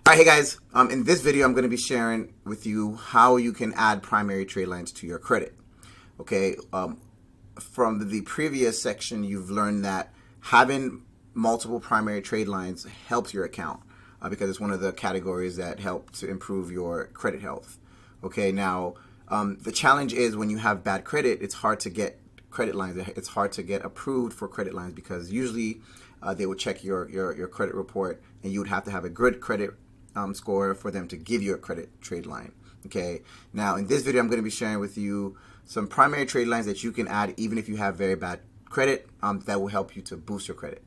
All right, hey guys, in this video I'm going to be sharing with you how you can add primary trade lines to your credit. Okay, from the previous section you've learned that having multiple primary trade lines helps your account because it's one of the categories that help to improve your credit health. Okay, now the challenge is when you have bad credit, it's hard to get credit lines. It's hard to get approved for credit lines because usually they would check your credit report and you would have to have a good credit score for them to give you a credit trade line. Okay, now in this video I'm going to be sharing with you some primary trade lines that you can add even if you have very bad credit that will help you to boost your credit.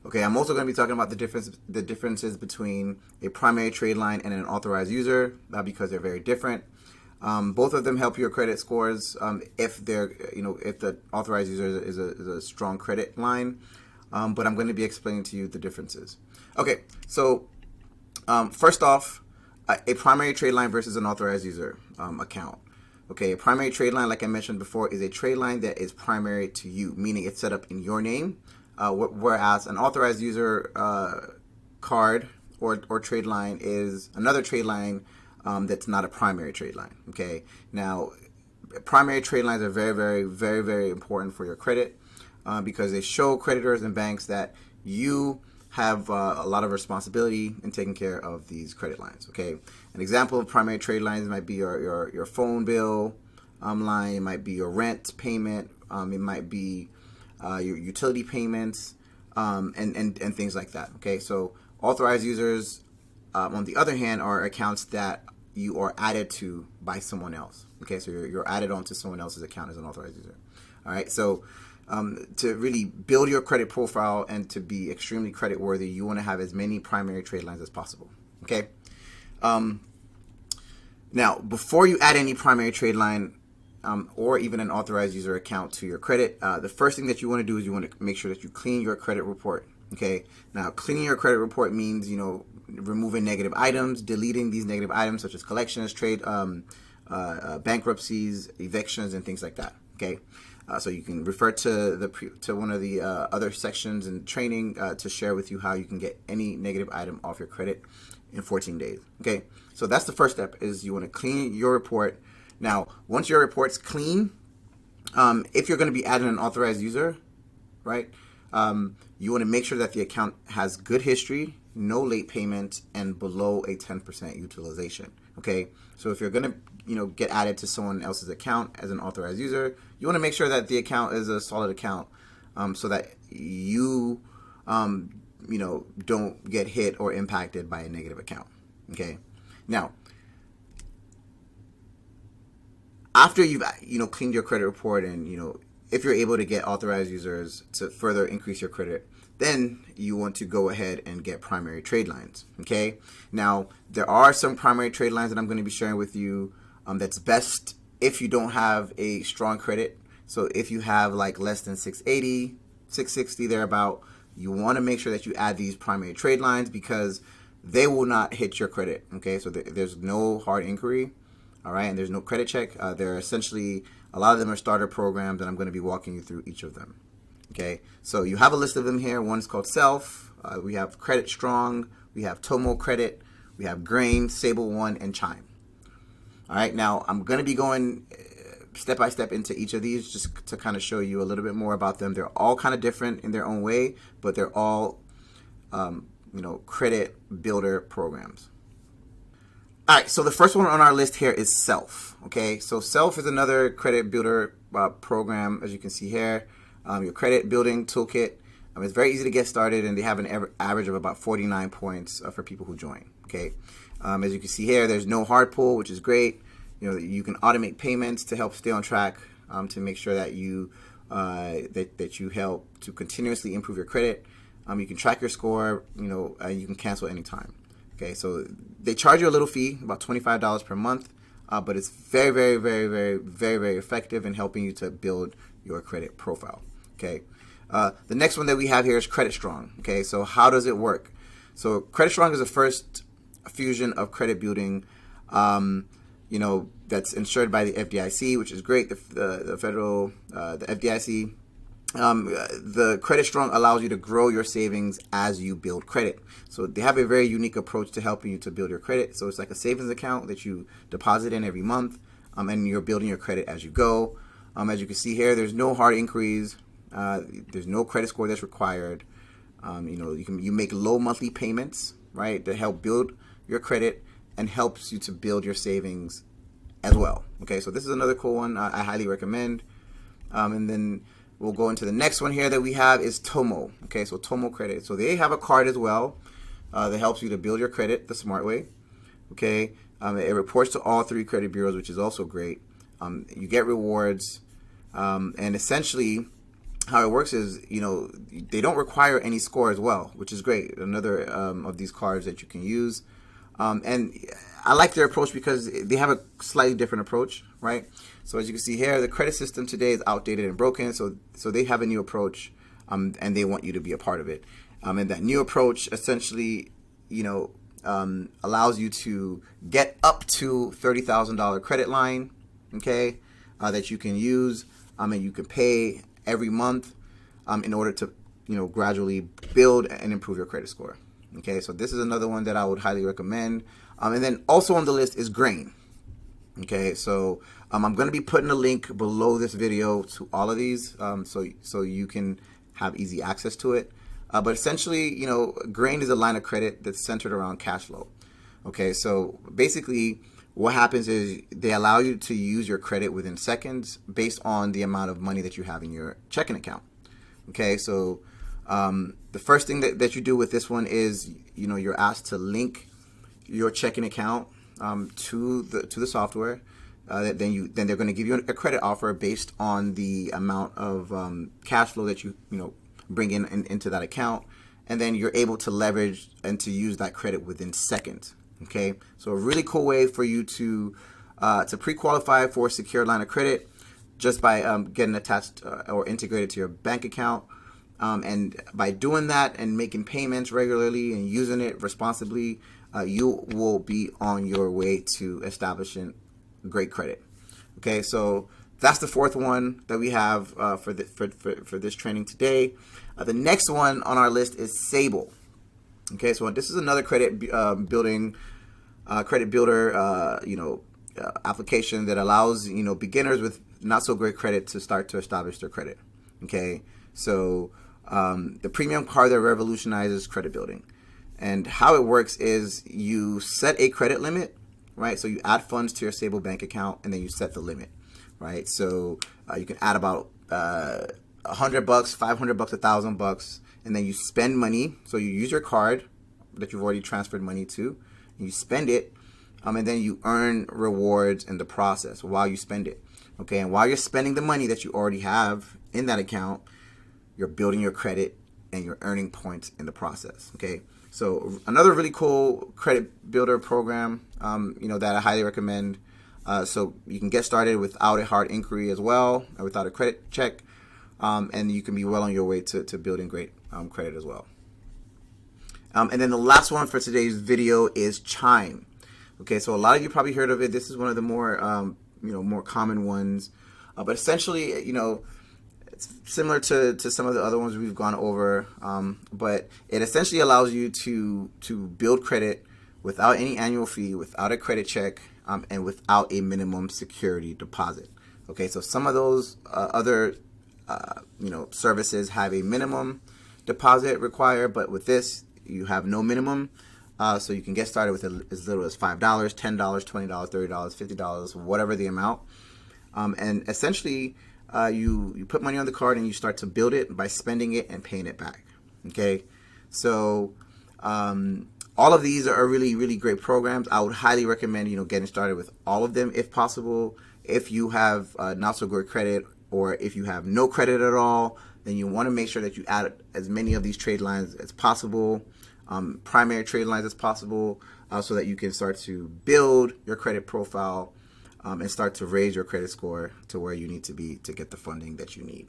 Okay, I'm also going to be talking about the differences between a primary trade line and an authorized user because they're very different. Both of them help your credit scores if they're, if the authorized user is a strong credit line. But I'm going to be explaining to you the differences. Okay, so first off, a primary trade line versus an authorized user account. Okay, a primary trade line, like I mentioned before, is a trade line that is primary to you, meaning it's set up in your name, whereas an authorized user card or trade line is another trade line that's not a primary trade line. Okay, now primary trade lines are very, very, very, very important for your credit because they show creditors and banks that you have a lot of responsibility in taking care of these credit lines. Okay, an example of primary trade lines might be your phone bill line, it might be your rent payment, it might be your utility payments, and things like that. Okay, so authorized users, on the other hand, are accounts that you are added to by someone else. Okay, so you're added onto someone else's account as an authorized user. All right, so to really build your credit profile and to be extremely credit worthy, you want to have as many primary trade lines as possible. Okay. Now, before you add any primary trade line or even an authorized user account to your credit, the first thing that you want to do is you want to make sure that you clean your credit report. Okay. Now, cleaning your credit report means removing negative items, deleting these negative items such as collections, trade, bankruptcies, evictions, and things like that. Okay. So you can refer to one of the other sections in training to share with you how you can get any negative item off your credit in 14 days. Okay, so that's the first step, is you want to clean your report. Now, once your report's clean, if you're going to be adding an authorized user, right, you want to make sure that the account has good history, no late payment, and below a 10% utilization. Okay, so if you're going to get added to someone else's account as an authorized user, you want to make sure that the account is a solid account so that you don't get hit or impacted by a negative account. Okay, now after you've cleaned your credit report and if you're able to get authorized users to further increase your credit, then you want to go ahead and get primary trade lines. Okay, now there are some primary trade lines that I'm going to be sharing with you that's best if you don't have a strong credit. So if you have like less than 680, 660 thereabout, you want to make sure that you add these primary trade lines because they will not hit your credit. Okay, so there's no hard inquiry. All right, and there's no credit check. They're essentially, a lot of them are starter programs, and I'm going to be walking you through each of them. Okay, so you have a list of them here. One's called Self. We have Credit Strong. We have Tomo Credit. We have Grain, Sable One, and Chime. All right, now I'm going to be going step by step into each of these just to kind of show you a little bit more about them. They're all kind of different in their own way, but they're all, credit builder programs. All right, so the first one on our list here is Self. Okay, so Self is another credit builder program, as you can see here. Your credit building toolkit. It's very easy to get started, and they have an average of about 49 points for people who join. Okay, as you can see here, there's no hard pull, which is great. You can automate payments to help stay on track, to make sure that you help to continuously improve your credit. You can track your score, you can cancel anytime. Okay, so they charge you a little fee, about $25 per month, but it's very, very, very, very, very, very effective in helping you to build your credit profile. Okay, the next one that we have here is Credit Strong. Okay, so how does it work? So Credit Strong is the first fusion of credit building, that's insured by the FDIC, which is great. The FDIC the Credit Strong allows you to grow your savings as you build credit. So they have a very unique approach to helping you to build your credit. So it's like a savings account that you deposit in every month, and you're building your credit as you go. As you can see here, there's no hard inquiries. There's no credit score that's required. You make low monthly payments, right, that help build your credit and helps you to build your savings as well. Okay, so this is another cool one I highly recommend. And then we'll go into the next one here that we have is Tomo. Okay, so Tomo Credit. So they have a card as well that helps you to build your credit the smart way. Okay, it reports to all 3 credit bureaus, which is also great. You get rewards, and essentially how it works is, they don't require any score as well, which is great. Another of these cards that you can use. And I like their approach because they have a slightly different approach, right? So as you can see here, the credit system today is outdated and broken. So they have a new approach, and they want you to be a part of it. And that new approach essentially, allows you to get up to $30,000 credit line, okay, that you can use, and you can pay every month, in order to, gradually build and improve your credit score. Okay, so this is another one that I would highly recommend. And then also on the list is Grain. Okay, so I'm going to be putting a link below this video to all of these, so you can have easy access to it. But essentially, Grain is a line of credit that's centered around cash flow. Okay, so basically what happens is they allow you to use your credit within seconds based on the amount of money that you have in your checking account. Okay, so the first thing that you do with this one is, you're asked to link your checking account to the software. Then they're going to give you a credit offer based on the amount of cash flow that you bring into that account, and then you're able to leverage and to use that credit within seconds. Okay, so a really cool way for you to pre-qualify for a secure line of credit just by getting attached or integrated to your bank account. And by doing that and making payments regularly and using it responsibly, you will be on your way to establishing great credit. Okay, so that's the 4th one that we have for this training today. The next one on our list is Sable. Okay, so this is another credit builder application that allows beginners with not so great credit to start to establish their credit. Okay, so the premium card that revolutionizes credit building. And how it works is you set a credit limit, right? So you add funds to your Sable bank account, and then you set the limit, right? So you can add about $100, $500, $1,000, and then you spend money. So you use your card that you've already transferred money to, and you spend it, and then you earn rewards in the process while you spend it. Okay, and while you're spending the money that you already have in that account, you're building your credit and you're earning points in the process. Okay, so another really cool credit builder program, that I highly recommend. So you can get started without a hard inquiry as well, or without a credit check, and you can be well on your way to building great credit as well. And then the last one for today's video is Chime. Okay, so a lot of you probably heard of it. This is one of the more more common ones, but essentially, it's similar to some of the other ones we've gone over, but it essentially allows you to build credit without any annual fee, without a credit check, and without a minimum security deposit. Okay, so some of those other services have a minimum deposit required, but with this you have no minimum. So you can get started with as little as $5, $10, $20, $30, $50, whatever the amount. And essentially, you put money on the card and you start to build it by spending it and paying it back. Okay, so all of these are really, really great programs. I would highly recommend getting started with all of them if possible. If you have not so good credit, or if you have no credit at all, then you want to make sure that you add as many of these trade lines as possible. Primary trade lines as possible, so that you can start to build your credit profile and start to raise your credit score to where you need to be to get the funding that you need.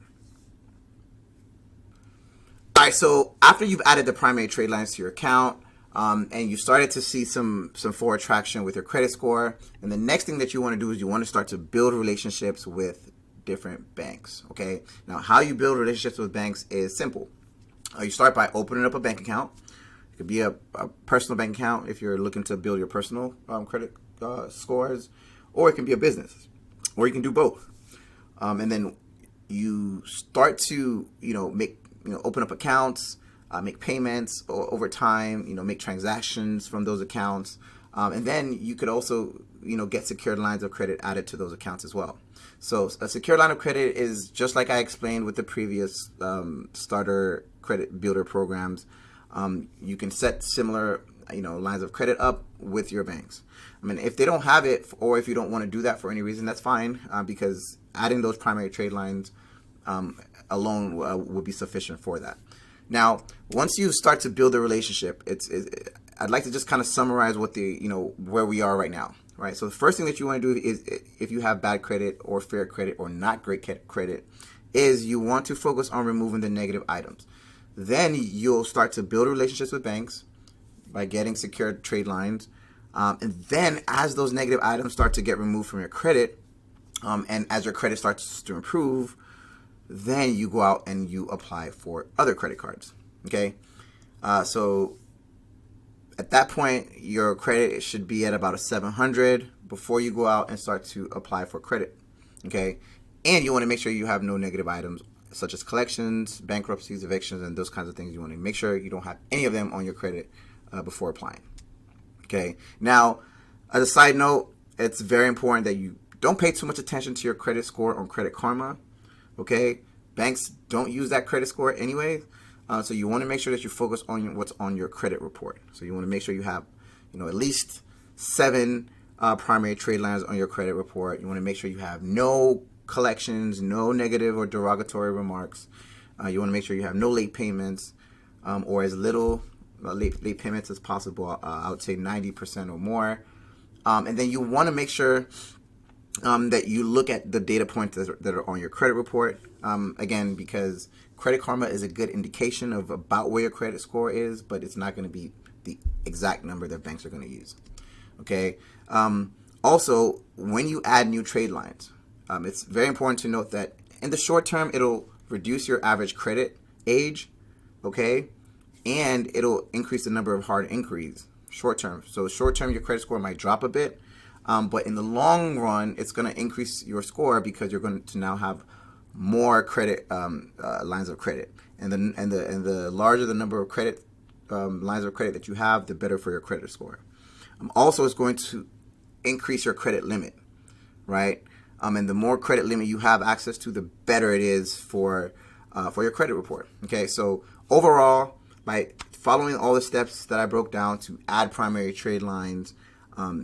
All right, so after you've added the primary trade lines to your account, and you started to see some forward traction with your credit score, and the next thing that you want to do is you want to start to build relationships with different banks. Okay, now how you build relationships with banks is simple. You start by opening up a bank account. It could be a personal bank account if you're looking to build your personal credit scores, or it can be a business, or you can do both. And then you start to open up accounts, make payments over time, make transactions from those accounts, and then you could also get secured lines of credit added to those accounts as well. So a secured line of credit is just like I explained with the previous starter credit builder programs. You can set similar lines of credit up with your banks. I mean, if they don't have it, or if you don't want to do that for any reason, that's fine, because adding those primary trade lines alone would be sufficient for that. Now, once you start to build a relationship, I'd like to just kind of summarize what where we are right now. Right. So the first thing that you want to do is, if you have bad credit or fair credit or not great credit, is you want to focus on removing the negative items. Then you'll start to build relationships with banks by getting secured trade lines. And then as those negative items start to get removed from your credit, and as your credit starts to improve, then you go out and you apply for other credit cards. Okay. So at that point, your credit should be at about a 700 before you go out and start to apply for credit. Okay. And you want to make sure you have no negative items such as collections, bankruptcies, evictions, and those kinds of things. You want to make sure you don't have any of them on your credit before applying. Okay. Now, as a side note, it's very important that you don't pay too much attention to your credit score on Credit Karma. Okay. Banks don't use that credit score anyway. So you want to make sure that you focus on what's on your credit report. So you want to make sure you have, at least 7 primary trade lines on your credit report. You want to make sure you have no collections, no negative or derogatory remarks. You want to make sure you have no late payments, or as little late payments as possible. I would say 90% or more. And then you want to make sure that you look at the data points that are on your credit report. Again, because Credit Karma is a good indication of about where your credit score is, but it's not going to be the exact number that banks are going to use. Okay. Also, when you add new trade lines, it's very important to note that in the short term, it'll reduce your average credit age. Okay. And it'll increase the number of hard inquiries short term. So short term, your credit score might drop a bit. But in the long run, it's going to increase your score because you're going to now have more credit lines of credit, and the larger the number of credit lines of credit that you have, the better for your credit score. Also, it's going to increase your credit limit, right? And the more credit limit you have access to, the better it is for your credit report. Okay, so overall, by following all the steps that I broke down to add primary trade lines,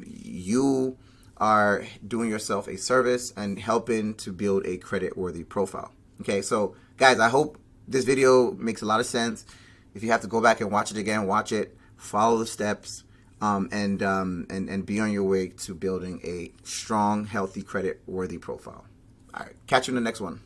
you are doing yourself a service and helping to build a credit-worthy profile. Okay, so guys, I hope this video makes a lot of sense. If you have to go back and watch it again, watch it, follow the steps, and be on your way to building a strong, healthy, credit-worthy profile. All right, catch you in the next one.